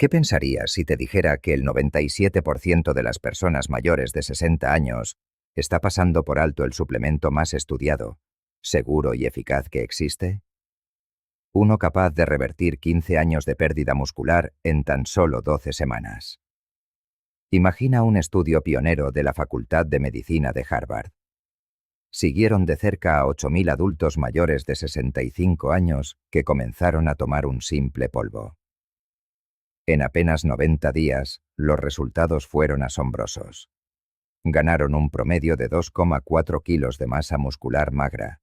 ¿Qué pensarías si te dijera que el 97% de las personas mayores de 60 años está pasando por alto el suplemento más estudiado, seguro y eficaz que existe? Uno capaz de revertir 15 años de pérdida muscular en tan solo 12 semanas. Imagina un estudio pionero de la Facultad de Medicina de Harvard. Siguieron de cerca a 8.000 adultos mayores de 65 años que comenzaron a tomar un simple polvo. En apenas 90 días, los resultados fueron asombrosos. Ganaron un promedio de 2,4 kilos de masa muscular magra,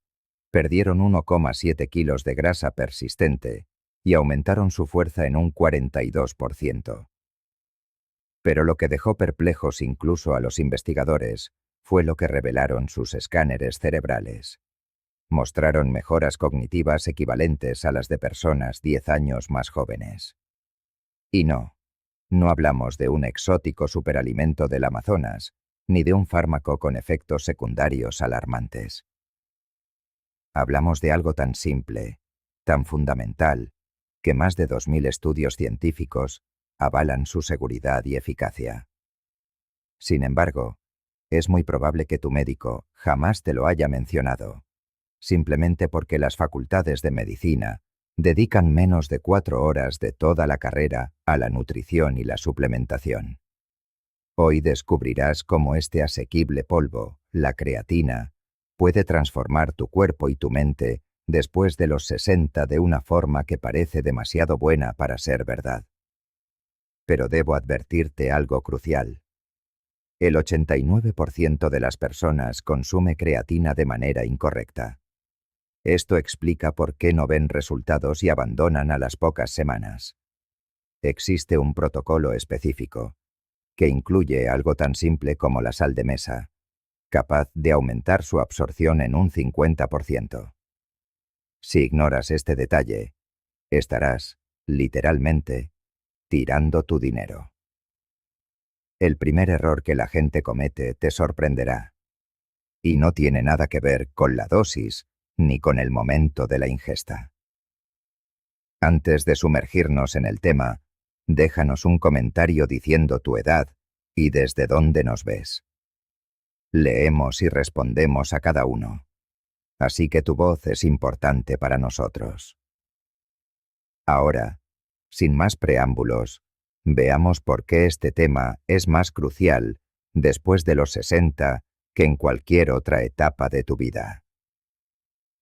perdieron 1,7 kilos de grasa persistente y aumentaron su fuerza en un 42%. Pero lo que dejó perplejos incluso a los investigadores fue lo que revelaron sus escáneres cerebrales. Mostraron mejoras cognitivas equivalentes a las de personas 10 años más jóvenes. Y no hablamos de un exótico superalimento del Amazonas, ni de un fármaco con efectos secundarios alarmantes. Hablamos de algo tan simple, tan fundamental, que más de 2.000 estudios científicos avalan su seguridad y eficacia. Sin embargo, es muy probable que tu médico jamás te lo haya mencionado, simplemente porque las facultades de medicina dedican menos de 4 horas de toda la carrera a la nutrición y la suplementación. Hoy descubrirás cómo este asequible polvo, la creatina, puede transformar tu cuerpo y tu mente después de los 60 de una forma que parece demasiado buena para ser verdad. Pero debo advertirte algo crucial. El 89% de las personas consume creatina de manera incorrecta. Esto explica por qué no ven resultados y abandonan a las pocas semanas. Existe un protocolo específico, que incluye algo tan simple como la sal de mesa, capaz de aumentar su absorción en un 50%. Si ignoras este detalle, estarás, literalmente, tirando tu dinero. El primer error que la gente comete te sorprenderá. Y no tiene nada que ver con la dosis ni con el momento de la ingesta. Antes de sumergirnos en el tema, déjanos un comentario diciendo tu edad y desde dónde nos ves. Leemos y respondemos a cada uno, así que tu voz es importante para nosotros. Ahora, sin más preámbulos, veamos por qué este tema es más crucial después de los 60 que en cualquier otra etapa de tu vida.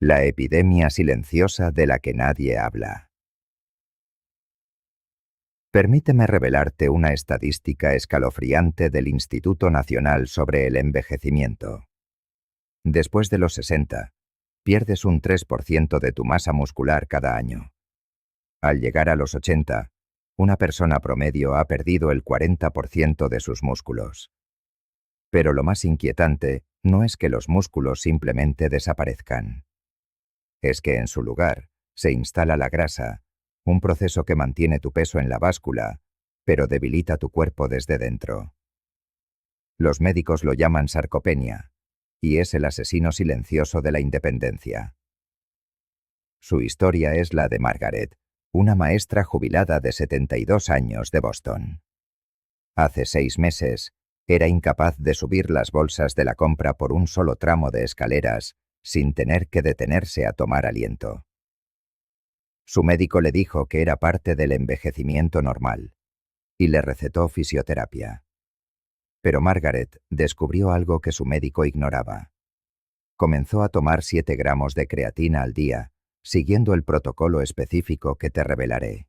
La epidemia silenciosa de la que nadie habla. Permíteme revelarte una estadística escalofriante del Instituto Nacional sobre el Envejecimiento. Después de los 60, pierdes un 3% de tu masa muscular cada año. Al llegar a los 80, una persona promedio ha perdido el 40% de sus músculos. Pero lo más inquietante no es que los músculos simplemente desaparezcan. Es que en su lugar se instala la grasa, un proceso que mantiene tu peso en la báscula, pero debilita tu cuerpo desde dentro. Los médicos lo llaman sarcopenia, y es el asesino silencioso de la independencia. Su historia es la de Margaret, una maestra jubilada de 72 años de Boston. Hace 6 meses, era incapaz de subir las bolsas de la compra por un solo tramo de escaleras, sin tener que detenerse a tomar aliento. Su médico le dijo que era parte del envejecimiento normal, y le recetó fisioterapia. Pero Margaret descubrió algo que su médico ignoraba. Comenzó a tomar 7 gramos de creatina al día, siguiendo el protocolo específico que te revelaré.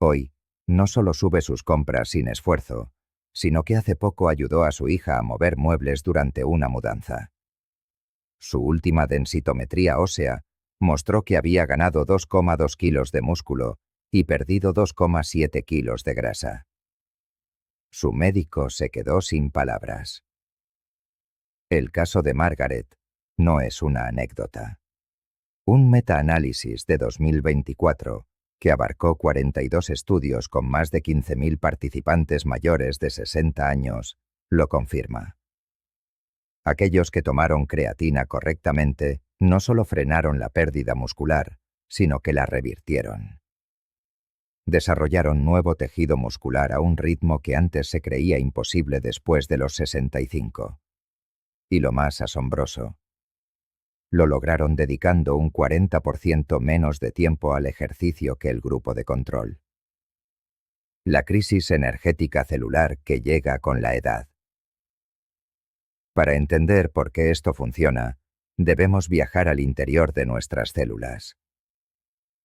Hoy, no solo sube sus compras sin esfuerzo, sino que hace poco ayudó a su hija a mover muebles durante una mudanza. Su última densitometría ósea mostró que había ganado 2,2 kilos de músculo y perdido 2,7 kilos de grasa. Su médico se quedó sin palabras. El caso de Margaret no es una anécdota. Un metaanálisis de 2024, que abarcó 42 estudios con más de 15.000 participantes mayores de 60 años, lo confirma. Aquellos que tomaron creatina correctamente no solo frenaron la pérdida muscular, sino que la revirtieron. Desarrollaron nuevo tejido muscular a un ritmo que antes se creía imposible después de los 65. Y lo más asombroso, lo lograron dedicando un 40% menos de tiempo al ejercicio que el grupo de control. La crisis energética celular que llega con la edad. Para entender por qué esto funciona, debemos viajar al interior de nuestras células.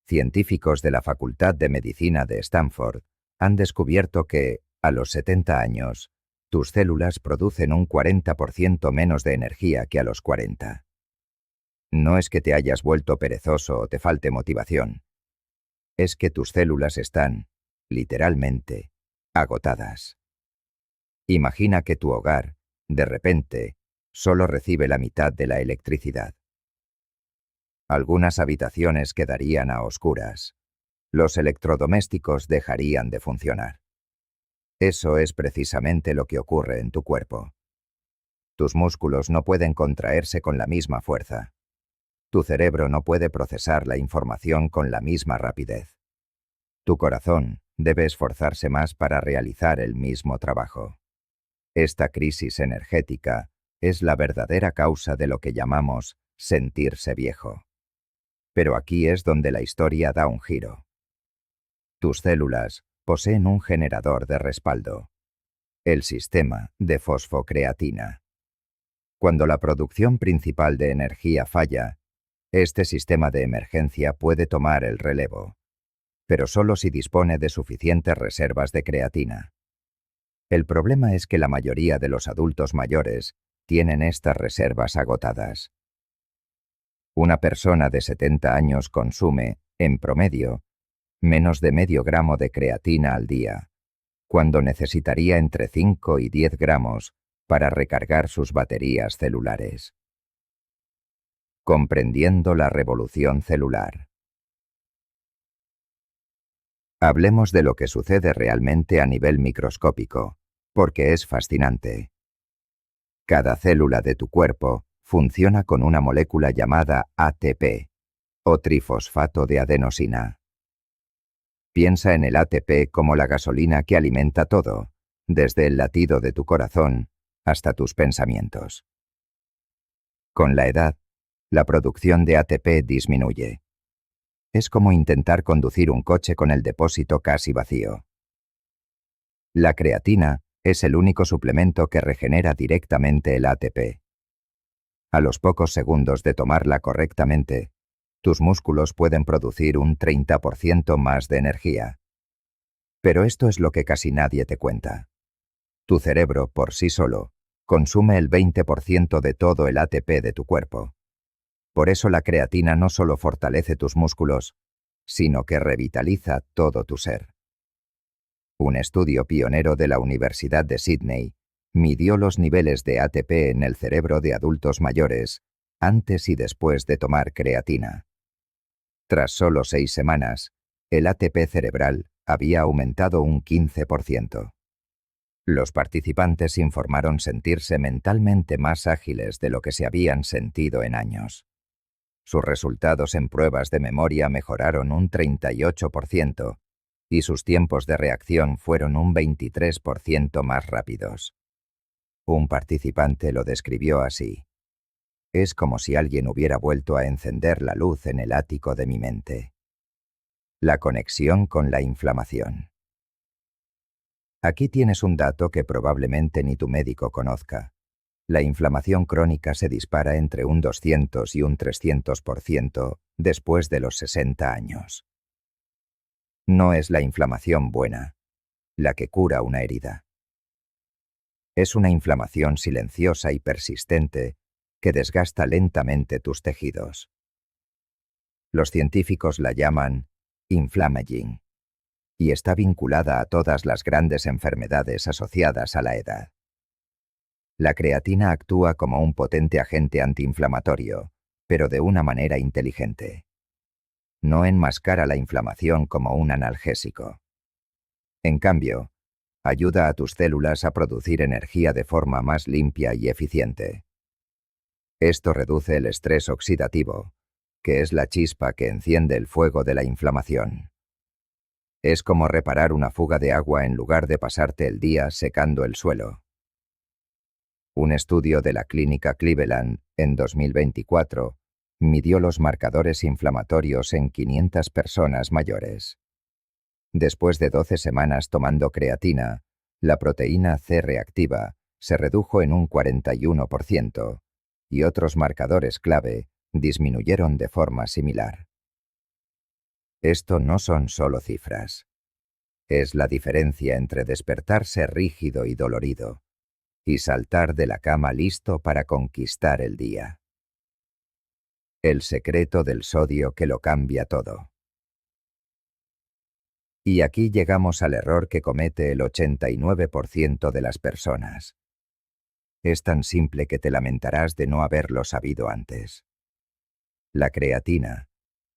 Científicos de la Facultad de Medicina de Stanford han descubierto que, a los 70 años, tus células producen un 40% menos de energía que a los 40. No es que te hayas vuelto perezoso o te falte motivación. Es que tus células están, literalmente, agotadas. Imagina que tu hogar, de repente, solo recibe la mitad de la electricidad. Algunas habitaciones quedarían a oscuras. Los electrodomésticos dejarían de funcionar. Eso es precisamente lo que ocurre en tu cuerpo. Tus músculos no pueden contraerse con la misma fuerza. Tu cerebro no puede procesar la información con la misma rapidez. Tu corazón debe esforzarse más para realizar el mismo trabajo. Esta crisis energética es la verdadera causa de lo que llamamos sentirse viejo. Pero aquí es donde la historia da un giro. Tus células poseen un generador de respaldo, el sistema de fosfocreatina. Cuando la producción principal de energía falla, este sistema de emergencia puede tomar el relevo, pero solo si dispone de suficientes reservas de creatina. El problema es que la mayoría de los adultos mayores tienen estas reservas agotadas. Una persona de 70 años consume, en promedio, menos de medio gramo de creatina al día, cuando necesitaría entre 5 y 10 gramos para recargar sus baterías celulares. Comprendiendo la revolución celular. Hablemos de lo que sucede realmente a nivel microscópico, porque es fascinante. Cada célula de tu cuerpo funciona con una molécula llamada ATP, o trifosfato de adenosina. Piensa en el ATP como la gasolina que alimenta todo, desde el latido de tu corazón hasta tus pensamientos. Con la edad, la producción de ATP disminuye. Es como intentar conducir un coche con el depósito casi vacío. La creatina es el único suplemento que regenera directamente el ATP. A los pocos segundos de tomarla correctamente, tus músculos pueden producir un 30% más de energía. Pero esto es lo que casi nadie te cuenta. Tu cerebro, por sí solo, consume el 20% de todo el ATP de tu cuerpo. Por eso la creatina no solo fortalece tus músculos, sino que revitaliza todo tu ser. Un estudio pionero de la Universidad de Sydney midió los niveles de ATP en el cerebro de adultos mayores antes y después de tomar creatina. Tras solo 6 semanas, el ATP cerebral había aumentado un 15%. Los participantes informaron sentirse mentalmente más ágiles de lo que se habían sentido en años. Sus resultados en pruebas de memoria mejoraron un 38% y sus tiempos de reacción fueron un 23% más rápidos. Un participante lo describió así: es como si alguien hubiera vuelto a encender la luz en el ático de mi mente. La conexión con la inflamación. Aquí tienes un dato que probablemente ni tu médico conozca. La inflamación crónica se dispara entre un 200 y un 300% después de los 60 años. No es la inflamación buena, la que cura una herida. Es una inflamación silenciosa y persistente que desgasta lentamente tus tejidos. Los científicos la llaman inflammaging y está vinculada a todas las grandes enfermedades asociadas a la edad. La creatina actúa como un potente agente antiinflamatorio, pero de una manera inteligente. No enmascara la inflamación como un analgésico. En cambio, ayuda a tus células a producir energía de forma más limpia y eficiente. Esto reduce el estrés oxidativo, que es la chispa que enciende el fuego de la inflamación. Es como reparar una fuga de agua en lugar de pasarte el día secando el suelo. Un estudio de la Clínica Cleveland, en 2024, midió los marcadores inflamatorios en 500 personas mayores. Después de 12 semanas tomando creatina, la proteína C reactiva se redujo en un 41% y otros marcadores clave disminuyeron de forma similar. Esto no son solo cifras. Es la diferencia entre despertarse rígido y dolorido y saltar de la cama listo para conquistar el día. El secreto del sodio que lo cambia todo. Y aquí llegamos al error que comete el 89% de las personas. Es tan simple que te lamentarás de no haberlo sabido antes. La creatina,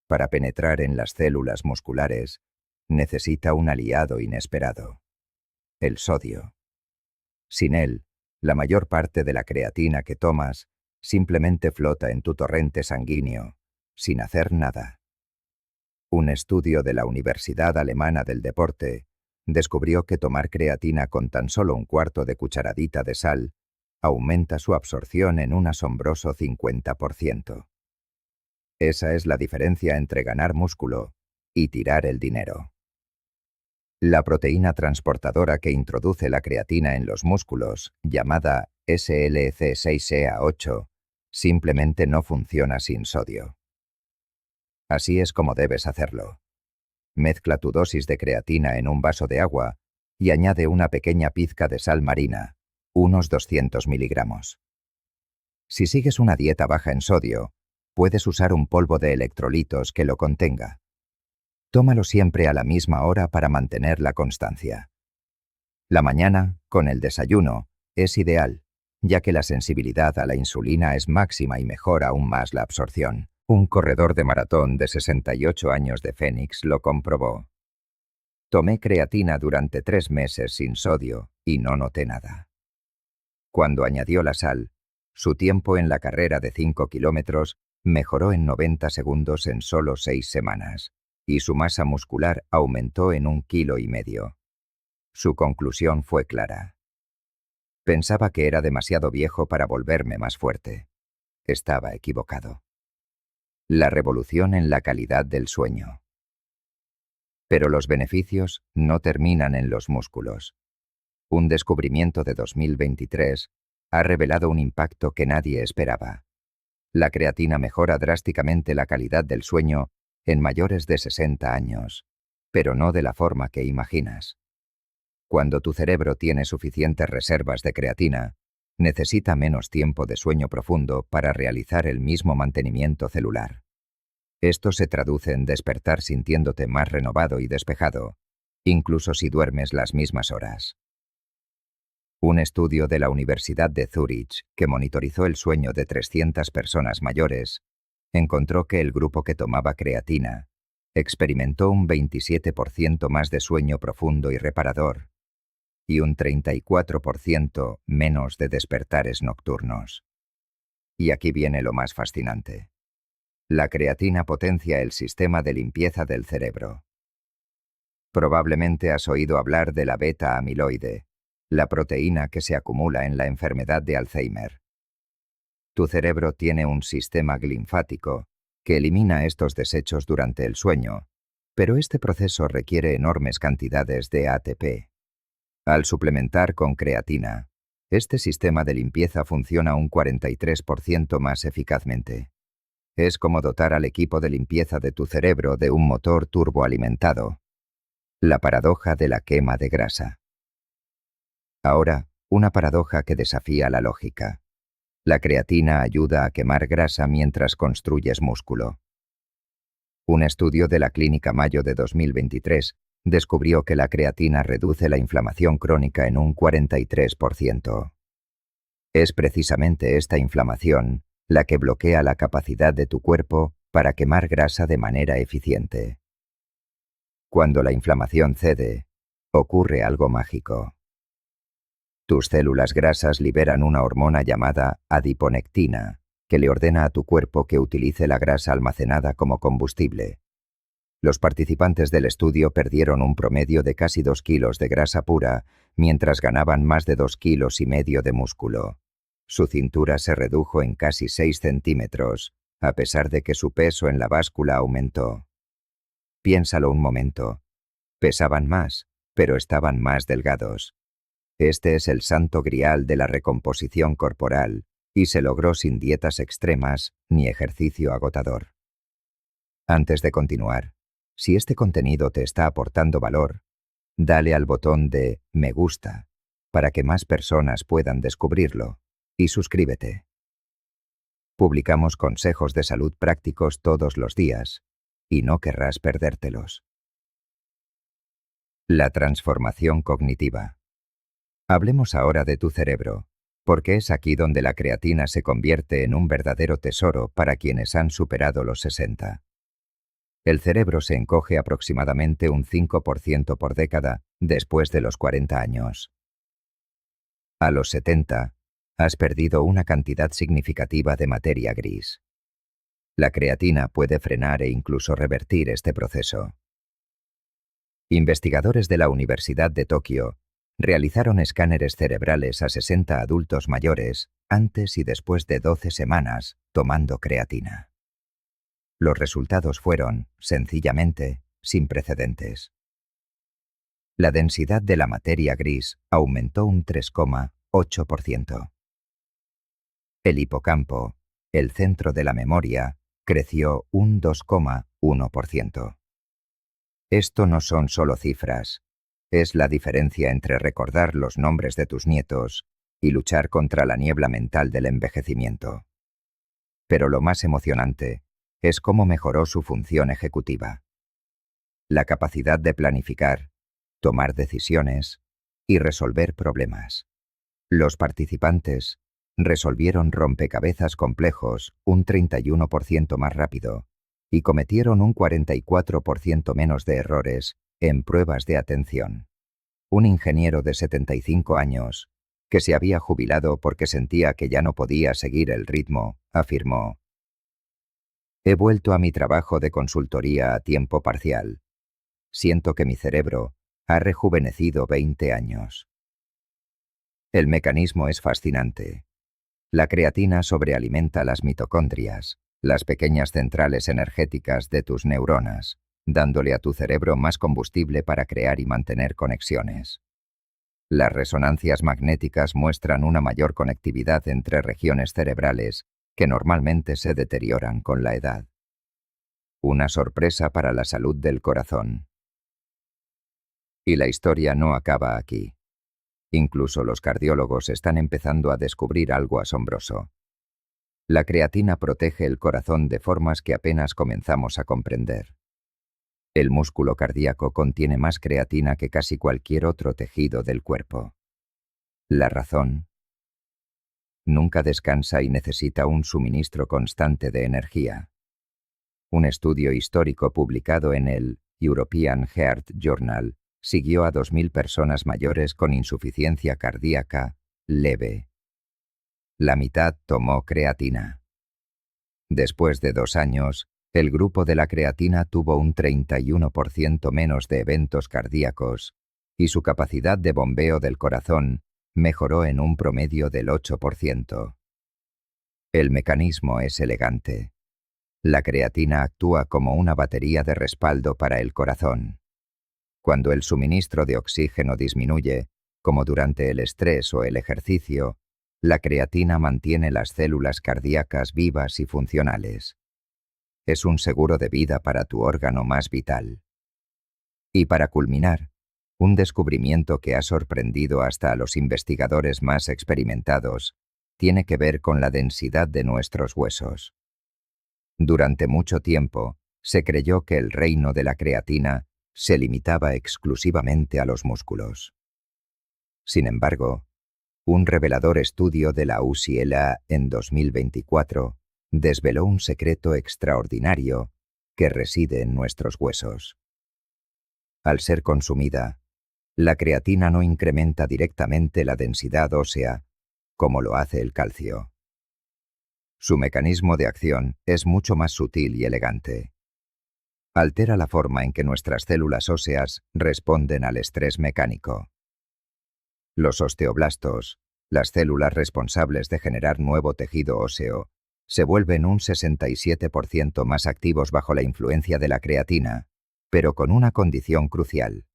para penetrar en las células musculares, necesita un aliado inesperado: el sodio. Sin él, la mayor parte de la creatina que tomas simplemente flota en tu torrente sanguíneo, sin hacer nada. Un estudio de la Universidad Alemana del Deporte descubrió que tomar creatina con tan solo un cuarto de cucharadita de sal aumenta su absorción en un asombroso 50%. Esa es la diferencia entre ganar músculo y tirar el dinero. La proteína transportadora que introduce la creatina en los músculos, llamada SLC6A8, simplemente no funciona sin sodio. Así es como debes hacerlo. Mezcla tu dosis de creatina en un vaso de agua y añade una pequeña pizca de sal marina, unos 200 miligramos. Si sigues una dieta baja en sodio, puedes usar un polvo de electrolitos que lo contenga. Tómalo siempre a la misma hora para mantener la constancia. La mañana, con el desayuno, es ideal, ya que la sensibilidad a la insulina es máxima y mejora aún más la absorción. Un corredor de maratón de 68 años de Phoenix lo comprobó. Tomé creatina durante 3 meses sin sodio y no noté nada. Cuando añadió la sal, su tiempo en la carrera de 5 kilómetros mejoró en 90 segundos en solo 6 semanas, y su masa muscular aumentó en 1,5 kilos. Su conclusión fue clara. Pensaba que era demasiado viejo para volverme más fuerte. Estaba equivocado. La revolución en la calidad del sueño. Pero los beneficios no terminan en los músculos. Un descubrimiento de 2023 ha revelado un impacto que nadie esperaba. La creatina mejora drásticamente la calidad del sueño en mayores de 60 años, pero no de la forma que imaginas. Cuando tu cerebro tiene suficientes reservas de creatina, necesita menos tiempo de sueño profundo para realizar el mismo mantenimiento celular. Esto se traduce en despertar sintiéndote más renovado y despejado, incluso si duermes las mismas horas. Un estudio de la Universidad de Zúrich, que monitorizó el sueño de 300 personas mayores, encontró que el grupo que tomaba creatina experimentó un 27% más de sueño profundo y reparador, y un 34% menos de despertares nocturnos. Y aquí viene lo más fascinante. La creatina potencia el sistema de limpieza del cerebro. Probablemente has oído hablar de la beta-amiloide, la proteína que se acumula en la enfermedad de Alzheimer. Tu cerebro tiene un sistema linfático que elimina estos desechos durante el sueño, pero este proceso requiere enormes cantidades de ATP. Al suplementar con creatina, este sistema de limpieza funciona un 43% más eficazmente. Es como dotar al equipo de limpieza de tu cerebro de un motor turboalimentado. La paradoja de la quema de grasa. Ahora, una paradoja que desafía la lógica. La creatina ayuda a quemar grasa mientras construyes músculo. Un estudio de la Clínica Mayo de 2023 descubrió que la creatina reduce la inflamación crónica en un 43%. Es precisamente esta inflamación la que bloquea la capacidad de tu cuerpo para quemar grasa de manera eficiente. Cuando la inflamación cede, ocurre algo mágico. Tus células grasas liberan una hormona llamada adiponectina, que le ordena a tu cuerpo que utilice la grasa almacenada como combustible. Los participantes del estudio perdieron un promedio de casi 2 kilos de grasa pura, mientras ganaban más de 2,5 kilos de músculo. Su cintura se redujo en casi 6 centímetros, a pesar de que su peso en la báscula aumentó. Piénsalo un momento. Pesaban más, pero estaban más delgados. Este es el santo grial de la recomposición corporal, y se logró sin dietas extremas ni ejercicio agotador. Antes de continuar, si este contenido te está aportando valor, dale al botón de me gusta para que más personas puedan descubrirlo y suscríbete. Publicamos consejos de salud prácticos todos los días y no querrás perdértelos. La transformación cognitiva. Hablemos ahora de tu cerebro, porque es aquí donde la creatina se convierte en un verdadero tesoro para quienes han superado los 60. El cerebro se encoge aproximadamente un 5% por década después de los 40 años. A los 70, has perdido una cantidad significativa de materia gris. La creatina puede frenar e incluso revertir este proceso. Investigadores de la Universidad de Tokio realizaron escáneres cerebrales a 60 adultos mayores antes y después de 12 semanas tomando creatina. Los resultados fueron, sencillamente, sin precedentes. La densidad de la materia gris aumentó un 3,8%. El hipocampo, el centro de la memoria, creció un 2,1%. Esto no son solo cifras, es la diferencia entre recordar los nombres de tus nietos y luchar contra la niebla mental del envejecimiento. Pero lo más emocionante es cómo mejoró su función ejecutiva. La capacidad de planificar, tomar decisiones y resolver problemas. Los participantes resolvieron rompecabezas complejos un 31% más rápido y cometieron un 44% menos de errores en pruebas de atención. Un ingeniero de 75 años, que se había jubilado porque sentía que ya no podía seguir el ritmo, afirmó: «He vuelto a mi trabajo de consultoría a tiempo parcial. Siento que mi cerebro ha rejuvenecido 20 años». El mecanismo es fascinante. La creatina sobrealimenta las mitocondrias, las pequeñas centrales energéticas de tus neuronas, dándole a tu cerebro más combustible para crear y mantener conexiones. Las resonancias magnéticas muestran una mayor conectividad entre regiones cerebrales que normalmente se deterioran con la edad. Una sorpresa para la salud del corazón. Y la historia no acaba aquí. Incluso los cardiólogos están empezando a descubrir algo asombroso. La creatina protege el corazón de formas que apenas comenzamos a comprender. El músculo cardíaco contiene más creatina que casi cualquier otro tejido del cuerpo. La razón: nunca descansa y necesita un suministro constante de energía. Un estudio histórico publicado en el European Heart Journal siguió a 2.000 personas mayores con insuficiencia cardíaca leve. La mitad tomó creatina. Después de 2 años, el grupo de la creatina tuvo un 31% menos de eventos cardíacos y su capacidad de bombeo del corazón mejoró en un promedio del 8%. El mecanismo es elegante. La creatina actúa como una batería de respaldo para el corazón. Cuando el suministro de oxígeno disminuye, como durante el estrés o el ejercicio, la creatina mantiene las células cardíacas vivas y funcionales. Es un seguro de vida para tu órgano más vital. Y para culminar, un descubrimiento que ha sorprendido hasta a los investigadores más experimentados tiene que ver con la densidad de nuestros huesos. Durante mucho tiempo, se creyó que el reino de la creatina se limitaba exclusivamente a los músculos. Sin embargo, un revelador estudio de la UCLA en 2024 desveló un secreto extraordinario que reside en nuestros huesos. Al ser consumida, la creatina no incrementa directamente la densidad ósea, como lo hace el calcio. Su mecanismo de acción es mucho más sutil y elegante. Altera la forma en que nuestras células óseas responden al estrés mecánico. Los osteoblastos, las células responsables de generar nuevo tejido óseo, se vuelven un 67% más activos bajo la influencia de la creatina, pero con una condición crucial: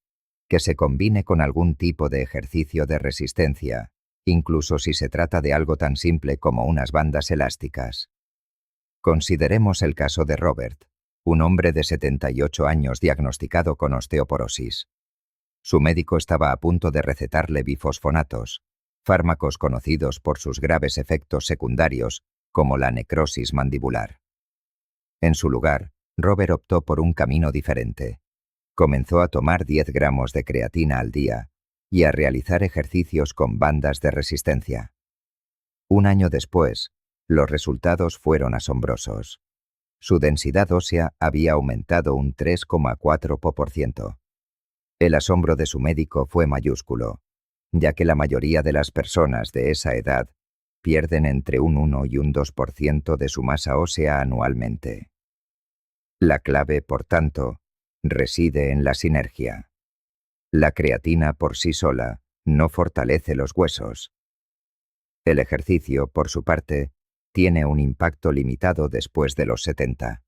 que se combine con algún tipo de ejercicio de resistencia, incluso si se trata de algo tan simple como unas bandas elásticas. Consideremos el caso de Robert, un hombre de 78 años diagnosticado con osteoporosis. Su médico estaba a punto de recetarle bifosfonatos, fármacos conocidos por sus graves efectos secundarios, como la necrosis mandibular. En su lugar, Robert optó por un camino diferente. Comenzó a tomar 10 gramos de creatina al día y a realizar ejercicios con bandas de resistencia. Un año después, los resultados fueron asombrosos. Su densidad ósea había aumentado un 3,4%. El asombro de su médico fue mayúsculo, ya que la mayoría de las personas de esa edad pierden entre un 1 y un 2% de su masa ósea anualmente. La clave, por tanto, reside en la sinergia. La creatina por sí sola no fortalece los huesos. El ejercicio, por su parte, tiene un impacto limitado después de los 70.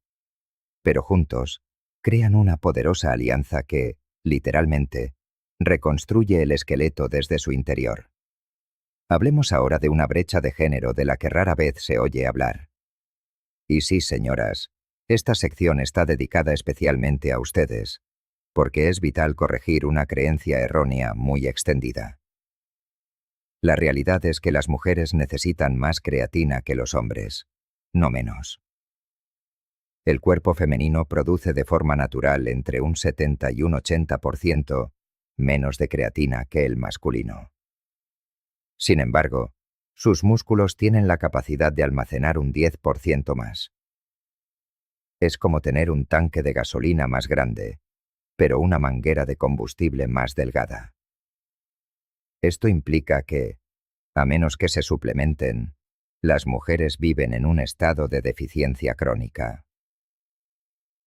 Pero juntos, crean una poderosa alianza que, literalmente, reconstruye el esqueleto desde su interior. Hablemos ahora de una brecha de género de la que rara vez se oye hablar. Y sí, señoras, esta sección está dedicada especialmente a ustedes, porque es vital corregir una creencia errónea muy extendida. La realidad es que las mujeres necesitan más creatina que los hombres, no menos. El cuerpo femenino produce de forma natural entre un 70 y un 80% menos de creatina que el masculino. Sin embargo, sus músculos tienen la capacidad de almacenar un 10% más. Es como tener un tanque de gasolina más grande, pero una manguera de combustible más delgada. Esto implica que, a menos que se suplementen, las mujeres viven en un estado de deficiencia crónica.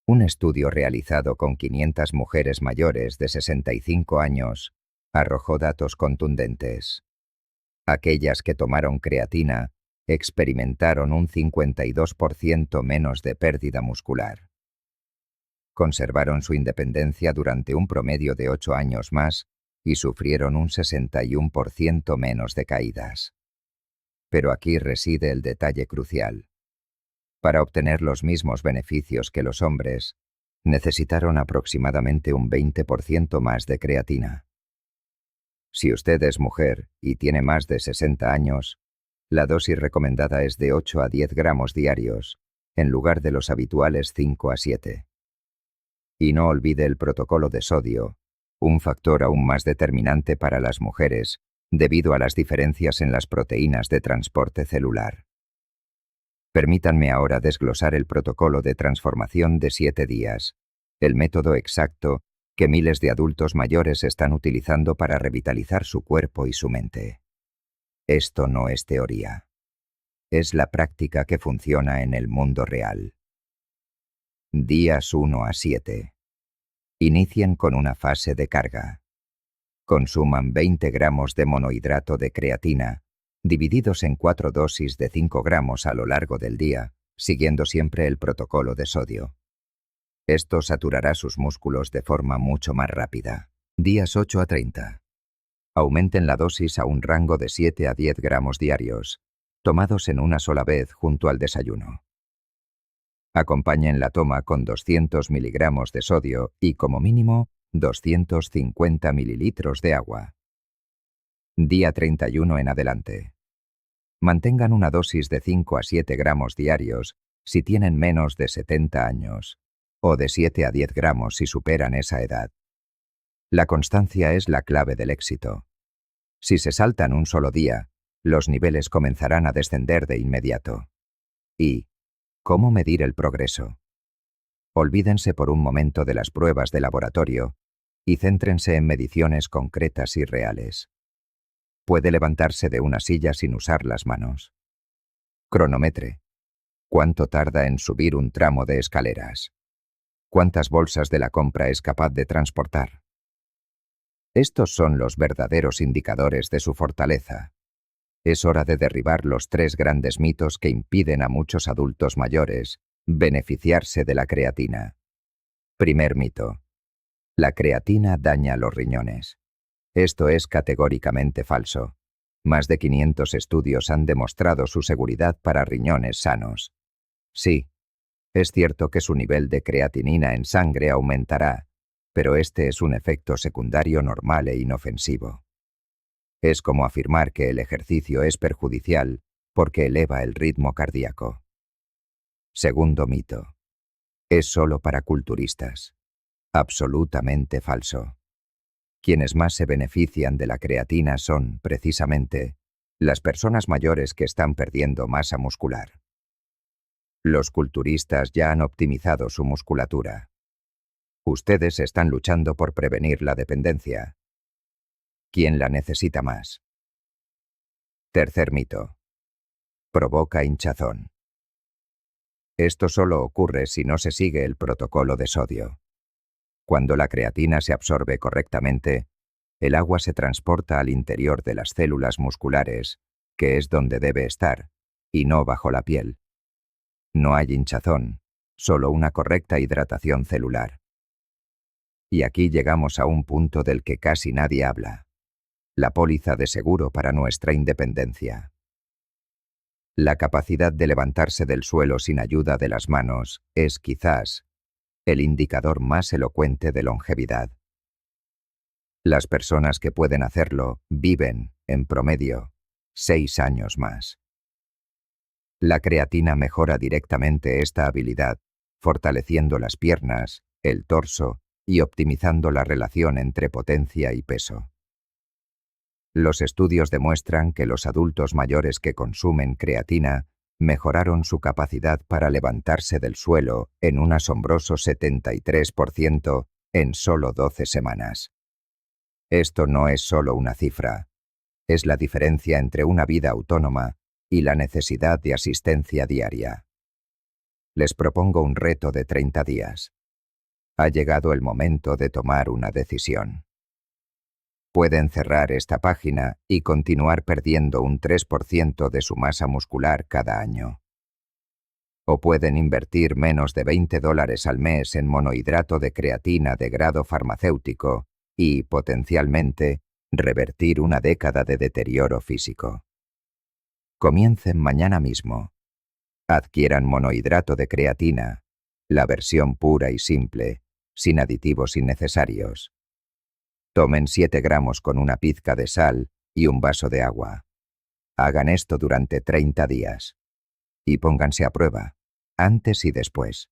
Un estudio realizado con 500 mujeres mayores de 65 años arrojó datos contundentes. Aquellas que tomaron creatina experimentaron un 52% menos de pérdida muscular. Conservaron su independencia durante un promedio de 8 años más y sufrieron un 61% menos de caídas. Pero aquí reside el detalle crucial. Para obtener los mismos beneficios que los hombres, necesitaron aproximadamente un 20% más de creatina. Si usted es mujer y tiene más de 60 años, la dosis recomendada es de 8 a 10 gramos diarios, en lugar de los habituales 5 a 7. Y no olvide el protocolo de sodio, un factor aún más determinante para las mujeres, debido a las diferencias en las proteínas de transporte celular. Permítanme ahora desglosar el protocolo de transformación de 7 días, el método exacto que miles de adultos mayores están utilizando para revitalizar su cuerpo y su mente. Esto no es teoría. Es la práctica que funciona en el mundo real. Días 1 a 7. Inicien con una fase de carga. Consuman 20 gramos de monohidrato de creatina, divididos en 4 dosis de 5 gramos a lo largo del día, siguiendo siempre el protocolo de sodio. Esto saturará sus músculos de forma mucho más rápida. Días 8 a 30. Aumenten la dosis a un rango de 7 a 10 gramos diarios, tomados en una sola vez junto al desayuno. Acompañen la toma con 200 miligramos de sodio y, como mínimo, 250 mililitros de agua. Día 31 en adelante. Mantengan una dosis de 5 a 7 gramos diarios si tienen menos de 70 años, o de 7 a 10 gramos si superan esa edad. La constancia es la clave del éxito. Si se saltan un solo día, los niveles comenzarán a descender de inmediato. ¿Y cómo medir el progreso? Olvídense por un momento de las pruebas de laboratorio y céntrense en mediciones concretas y reales. Puede levantarse de una silla sin usar las manos. Cronometre. ¿Cuánto tarda en subir un tramo de escaleras? ¿Cuántas bolsas de la compra es capaz de transportar? Estos son los verdaderos indicadores de su fortaleza. Es hora de derribar los 3 grandes mitos que impiden a muchos adultos mayores beneficiarse de la creatina. Primer mito. La creatina daña los riñones. Esto es categóricamente falso. Más de 500 estudios han demostrado su seguridad para riñones sanos. Sí, es cierto que su nivel de creatinina en sangre aumentará, pero este es un efecto secundario normal e inofensivo. Es como afirmar que el ejercicio es perjudicial porque eleva el ritmo cardíaco. Segundo mito. Es solo para culturistas. Absolutamente falso. Quienes más se benefician de la creatina son, precisamente, las personas mayores que están perdiendo masa muscular. Los culturistas ya han optimizado su musculatura. Ustedes están luchando por prevenir la dependencia. ¿Quién la necesita más? Tercer mito. Provoca hinchazón. Esto solo ocurre si no se sigue el protocolo de sodio. Cuando la creatina se absorbe correctamente, el agua se transporta al interior de las células musculares, que es donde debe estar, y no bajo la piel. No hay hinchazón, solo una correcta hidratación celular. Y aquí llegamos a un punto del que casi nadie habla. La póliza de seguro para nuestra independencia. La capacidad de levantarse del suelo sin ayuda de las manos es, quizás, el indicador más elocuente de longevidad. Las personas que pueden hacerlo viven, en promedio, 6 años más. La creatina mejora directamente esta habilidad, fortaleciendo las piernas, el torso y optimizando la relación entre potencia y peso. Los estudios demuestran que los adultos mayores que consumen creatina mejoraron su capacidad para levantarse del suelo en un asombroso 73% en solo 12 semanas. Esto no es solo una cifra, es la diferencia entre una vida autónoma y la necesidad de asistencia diaria. Les propongo un reto de 30 días. Ha llegado el momento de tomar una decisión. Pueden cerrar esta página y continuar perdiendo un 3% de su masa muscular cada año. O pueden invertir menos de $20 al mes en monohidrato de creatina de grado farmacéutico y, potencialmente, revertir una década de deterioro físico. Comiencen mañana mismo. Adquieran monohidrato de creatina, la versión pura y simple, sin aditivos innecesarios. Tomen 7 gramos con una pizca de sal y un vaso de agua. Hagan esto durante 30 días. Y pónganse a prueba, antes y después.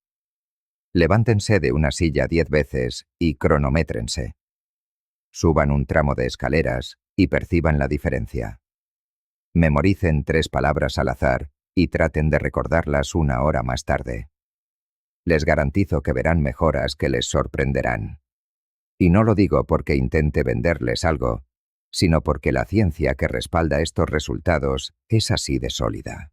Levántense de una silla 10 veces y cronométrense. Suban un tramo de escaleras y perciban la diferencia. Memoricen 3 palabras al azar y traten de recordarlas 1 hora más tarde. Les garantizo que verán mejoras que les sorprenderán. Y no lo digo porque intente venderles algo, sino porque la ciencia que respalda estos resultados es así de sólida.